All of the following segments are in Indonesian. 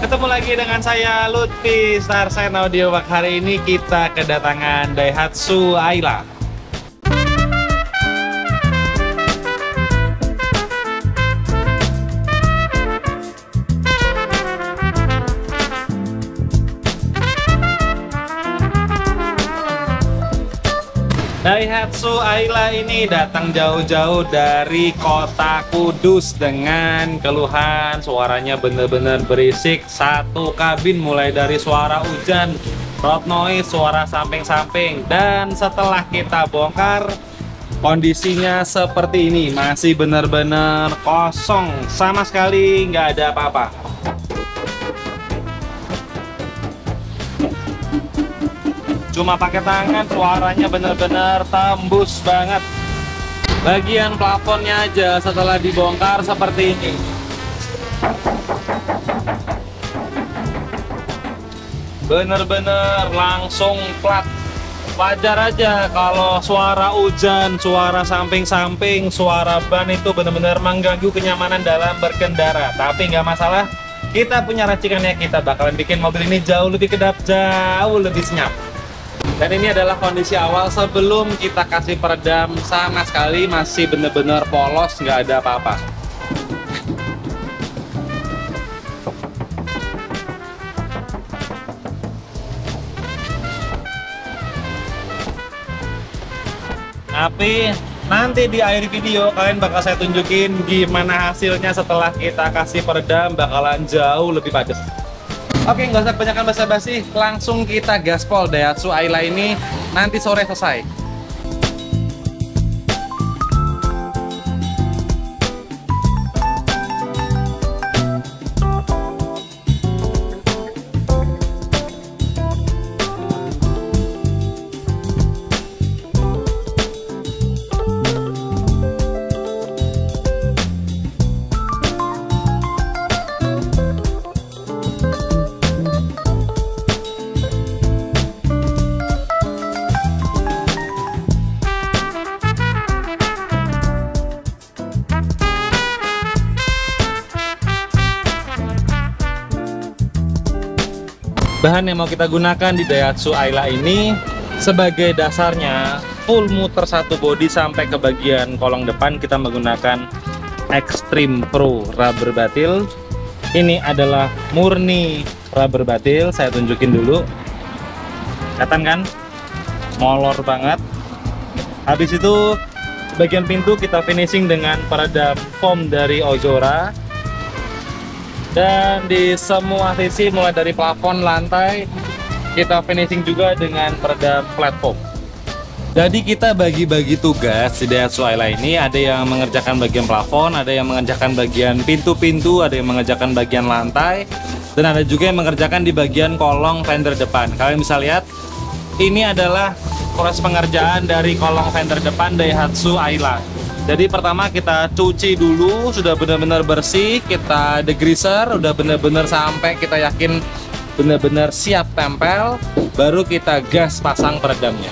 Ketemu lagi dengan saya Lutfi Starsign Audio Bak. Hari ini kita kedatangan Daihatsu Ayla. Daihatsu Ayla ini datang jauh-jauh dari kota Kudus dengan keluhan suaranya bener-bener berisik. Satu kabin mulai dari suara hujan, road noise, suara samping-samping. Dan setelah kita bongkar, kondisinya seperti ini. Masih bener-bener kosong, sama sekali nggak ada apa-apa. Cuma pakai tangan, suaranya bener-bener tembus banget. Bagian plafonnya aja setelah dibongkar seperti ini. Bener-bener langsung plat. Wajar aja kalau suara hujan, suara samping-samping, suara ban itu bener-bener mengganggu kenyamanan dalam berkendara. Tapi nggak masalah, kita punya racikannya. Kita bakalan bikin mobil ini jauh lebih kedap, jauh lebih senyap. Dan ini adalah kondisi awal sebelum kita kasih peredam. Sama sekali masih bener-bener polos, nggak ada apa-apa. Tapi nanti di akhir video kalian bakal saya tunjukin gimana hasilnya setelah kita kasih peredam. Bakalan jauh lebih padat. Oke, nggak usah kebanyakan basa-basi, langsung kita gaspol. Daihatsu Ayla ini nanti sore selesai. Bahan yang mau kita gunakan di Daihatsu Ayla ini sebagai dasarnya full muter satu bodi sampai ke bagian kolong depan kita menggunakan Extreme Pro rubber batil. Ini adalah murni rubber batil. Saya tunjukin dulu. Kelihatan kan? Molor banget. Habis itu bagian pintu kita finishing dengan peredam foam dari Ozora. Dan di semua sisi mulai dari plafon, lantai kita finishing juga dengan peredam platform. Jadi kita bagi-bagi tugas di Daihatsu Ayla ini. Ada yang mengerjakan bagian plafon, ada yang mengerjakan bagian pintu-pintu, ada yang mengerjakan bagian lantai, dan ada juga yang mengerjakan di bagian kolong fender depan. Kalian bisa lihat ini adalah proses pengerjaan dari kolong fender depan Daihatsu Ayla. Jadi pertama kita cuci dulu, sudah benar-benar bersih, kita degreaser, udah benar-benar sampai kita yakin benar-benar siap tempel, baru kita gas pasang peredamnya.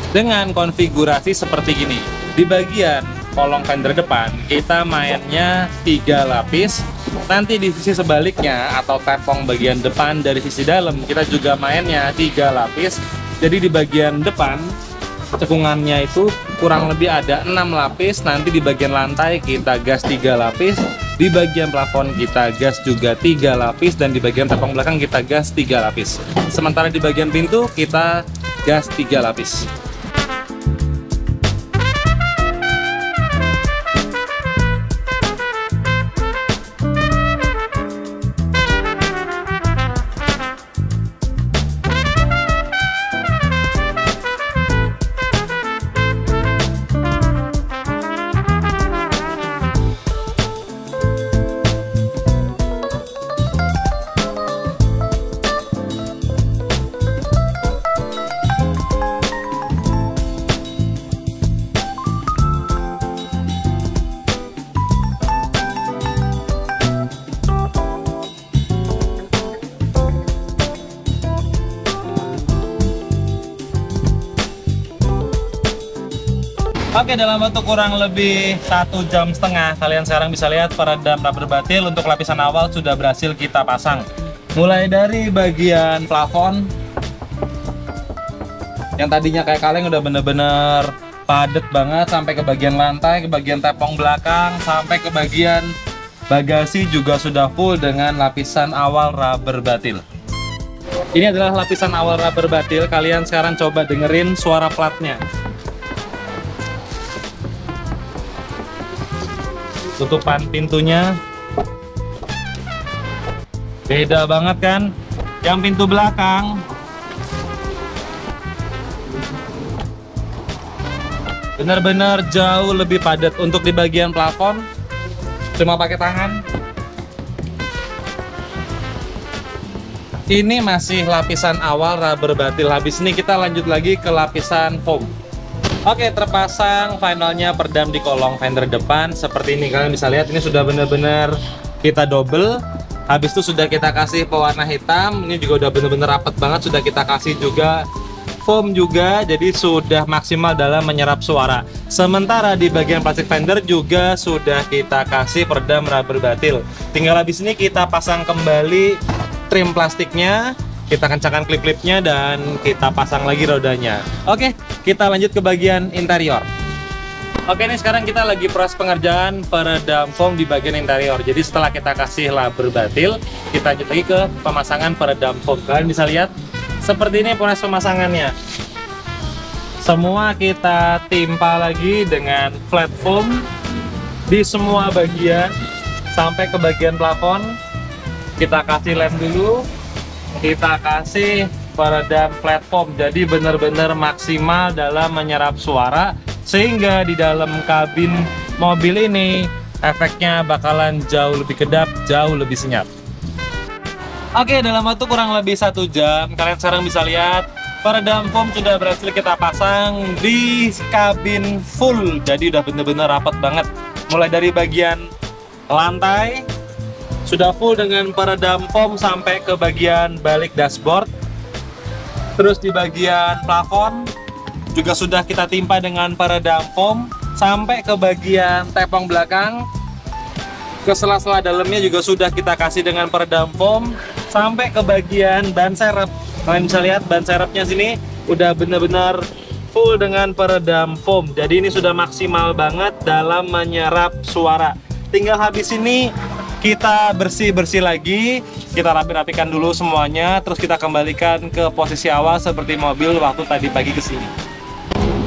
Dengan konfigurasi seperti gini, di bagian kolong fender depan kita mainnya 3 lapis, nanti di sisi sebaliknya atau tepung bagian depan dari sisi dalam kita juga mainnya 3 lapis. Jadi di bagian depan cekungannya itu kurang lebih ada 6 lapis. Nanti di bagian lantai kita gas 3 lapis, di bagian plafon kita gas juga 3 lapis, dan di bagian tepung belakang kita gas 3 lapis. Sementara di bagian pintu kita gas 3 lapis. Oke, dalam waktu kurang lebih 1,5 jam kalian sekarang bisa lihat peredam rubber batil untuk lapisan awal sudah berhasil kita pasang. Mulai dari bagian plafon yang tadinya kayak kaleng udah bener-bener padet banget, sampai ke bagian lantai, ke bagian tepung belakang, sampai ke bagian bagasi juga sudah full dengan lapisan awal rubber batil. Ini adalah lapisan awal rubber batil. Kalian sekarang coba dengerin suara platnya. Tutupan pintunya beda banget kan? Yang pintu belakang benar-benar jauh lebih padat. Untuk di bagian plafon cuma pakai tangan. Ini masih lapisan awal rubber batil. Habis ini kita lanjut lagi ke lapisan foam. Oke, terpasang finalnya peredam di kolong fender depan seperti ini. Kalian bisa lihat ini sudah benar-benar kita double. Habis itu sudah kita kasih pewarna hitam. Ini juga udah benar-benar rapat banget. Sudah kita kasih juga foam juga, jadi sudah maksimal dalam menyerap suara. Sementara di bagian plastik fender juga sudah kita kasih peredam rubber batil. Tinggal habis ini kita pasang kembali trim plastiknya, kita kencangkan klip-klipnya, dan kita pasang lagi rodanya. Oke, kita lanjut ke bagian interior. Oke, ini sekarang kita lagi proses pengerjaan peredam foam di bagian interior. Jadi setelah kita kasih rubber batil, kita lanjut lagi ke pemasangan peredam foam. Kalian bisa lihat seperti ini proses pemasangannya. Semua kita timpa lagi dengan flat foam di semua bagian sampai ke bagian plafon. Kita kasih lem dulu, kita kasih peredam flat foam. Jadi benar-benar maksimal dalam menyerap suara, sehingga di dalam kabin mobil ini efeknya bakalan jauh lebih kedap, jauh lebih senyap. Oke, dalam waktu kurang lebih 1 jam kalian sekarang bisa lihat peredam foam sudah berhasil kita pasang di kabin full. Jadi udah bener-bener rapat banget. Mulai dari bagian lantai sudah full dengan peredam foam sampai ke bagian balik dashboard. Terus di bagian plafon juga sudah kita timpa dengan peredam foam sampai ke bagian tepung belakang. Ke sela-sela dalamnya juga sudah kita kasih dengan peredam foam sampai ke bagian ban serep. Kalian bisa lihat ban serepnya sini udah benar-benar full dengan peredam foam. Jadi ini sudah maksimal banget dalam menyerap suara. Tinggal habis ini kita bersih-bersih lagi, kita rapi-rapikan dulu semuanya, terus kita kembalikan ke posisi awal seperti mobil waktu tadi pagi kesini.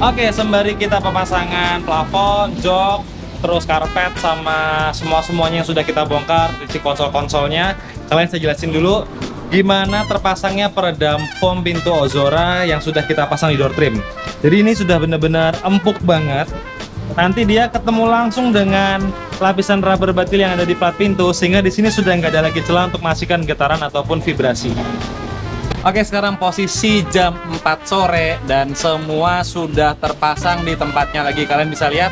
Oke, sembari kita pemasangan plafon, jok, terus karpet, sama semuanya yang sudah kita bongkar, cuci konsol-konsolnya, kalian saya jelasin dulu gimana terpasangnya peredam foam pintu Ozora yang sudah kita pasang di door trim. Jadi ini sudah benar-benar empuk banget. Nanti dia ketemu langsung dengan lapisan rubber batil yang ada di plat pintu, sehingga di sini sudah nggak ada lagi celah untuk menghasilkan getaran ataupun vibrasi. Oke, sekarang posisi jam 4 sore dan semua sudah terpasang di tempatnya lagi. Kalian bisa lihat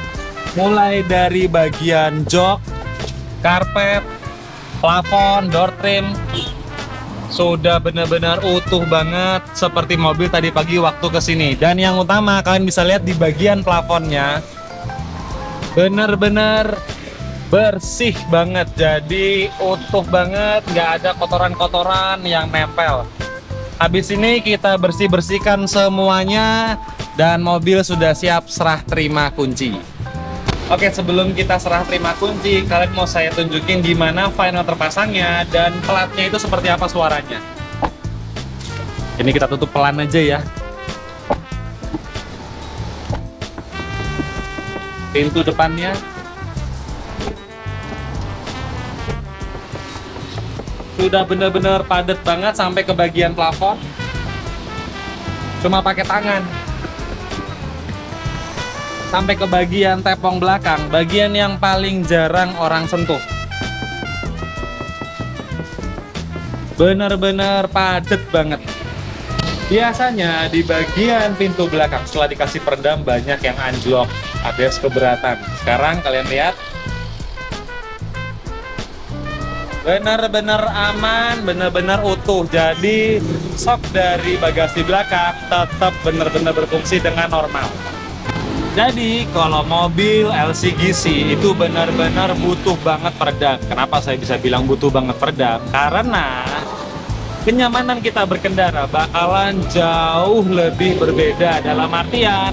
mulai dari bagian jok, karpet, plafon, door trim sudah benar-benar utuh banget seperti mobil tadi pagi waktu kesini. Dan yang utama kalian bisa lihat di bagian plafonnya benar-benar bersih banget, jadi utuh banget, nggak ada kotoran-kotoran yang nempel. Habis ini kita bersih-bersihkan semuanya dan mobil sudah siap serah terima kunci. Oke, sebelum kita serah terima kunci, kalian mau saya tunjukin gimana final terpasangnya dan platnya itu seperti apa suaranya. Ini kita tutup pelan aja ya. Pintu depannya sudah benar-benar padat banget sampai ke bagian plafon. Cuma pakai tangan. Sampai ke bagian tepung belakang, bagian yang paling jarang orang sentuh. Benar-benar padat banget. Biasanya di bagian pintu belakang setelah dikasih peredam banyak yang anjlok, alias keberatan. Sekarang kalian lihat benar-benar aman, benar-benar utuh. Jadi sok dari bagasi belakang tetap benar-benar berfungsi dengan normal. Jadi kalau mobil LCGC itu benar-benar butuh banget peredam. Kenapa saya bisa bilang butuh banget peredam? Karena kenyamanan kita berkendara bakalan jauh lebih berbeda. Dalam artian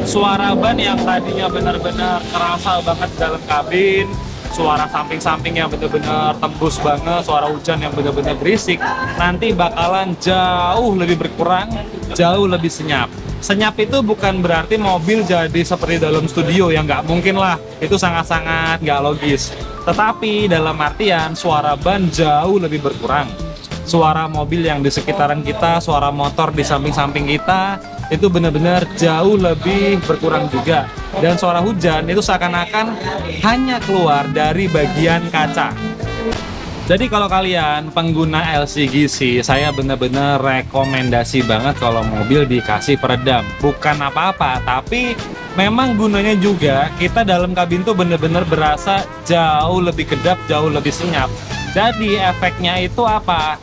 suara ban yang tadinya benar-benar kerasa banget dalam kabin, suara samping-samping yang benar-benar tembus banget, suara hujan yang benar-benar berisik, nanti bakalan jauh lebih berkurang, jauh lebih senyap. Senyap itu bukan berarti mobil jadi seperti dalam studio, yang nggak mungkin lah, itu sangat-sangat nggak logis. Tetapi dalam artian suara ban jauh lebih berkurang. Suara mobil yang di sekitaran kita, suara motor di samping-samping kita, itu benar-benar jauh lebih berkurang juga. Dan suara hujan itu seakan-akan hanya keluar dari bagian kaca. Jadi kalau kalian pengguna LCGC, saya benar-benar rekomendasi banget kalau mobil dikasih peredam. Bukan apa-apa, tapi memang gunanya juga kita dalam kabin tuh benar-benar berasa jauh lebih kedap, jauh lebih senyap. Jadi efeknya itu apa?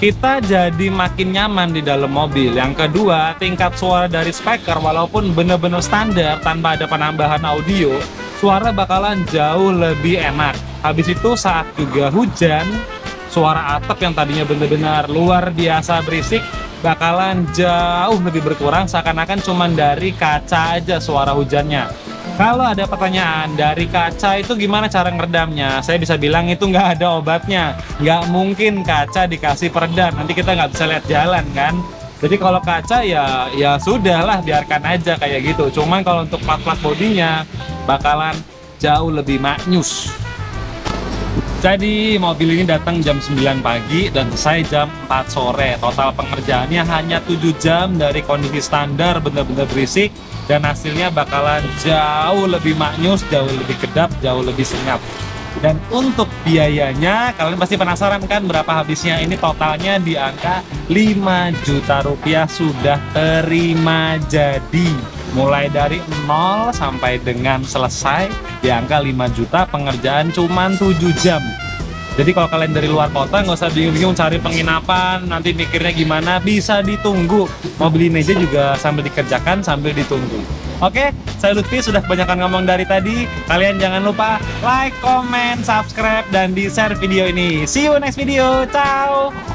Kita jadi makin nyaman di dalam mobil. Yang kedua, tingkat suara dari speaker walaupun benar-benar standar tanpa ada penambahan audio, suara bakalan jauh lebih enak. Habis itu saat juga hujan, suara atap yang tadinya benar-benar luar biasa berisik bakalan jauh lebih berkurang, seakan-akan cuman dari kaca aja suara hujannya. Kalau ada pertanyaan dari kaca itu gimana cara ngeredamnya, saya bisa bilang itu nggak ada obatnya. Nggak mungkin kaca dikasih peredam, nanti kita nggak bisa lihat jalan kan. Jadi kalau kaca ya sudahlah, biarkan aja kayak gitu. Cuman kalau untuk plat-plat bodinya bakalan jauh lebih maknyus. Jadi mobil ini datang jam 9 pagi dan selesai jam 4 sore. Total pengerjaannya hanya 7 jam dari kondisi standar benar-benar berisik, dan hasilnya bakalan jauh lebih maknyus, jauh lebih kedap, jauh lebih senyap. Dan untuk biayanya, kalian pasti penasaran kan berapa habisnya? Ini totalnya di angka 5 juta rupiah sudah terima jadi. Mulai dari 0 sampai dengan selesai di angka 5 juta, pengerjaan cuman 7 jam. Jadi kalau kalian dari luar kota nggak usah bingung-bingung cari penginapan, nanti mikirnya gimana, bisa ditunggu. Mobil ini aja juga sambil dikerjakan, sambil ditunggu. Oke, saya Lutfi, sudah kebanyakan ngomong dari tadi. Kalian jangan lupa like, comment, subscribe, dan di-share video ini. See you next video, ciao!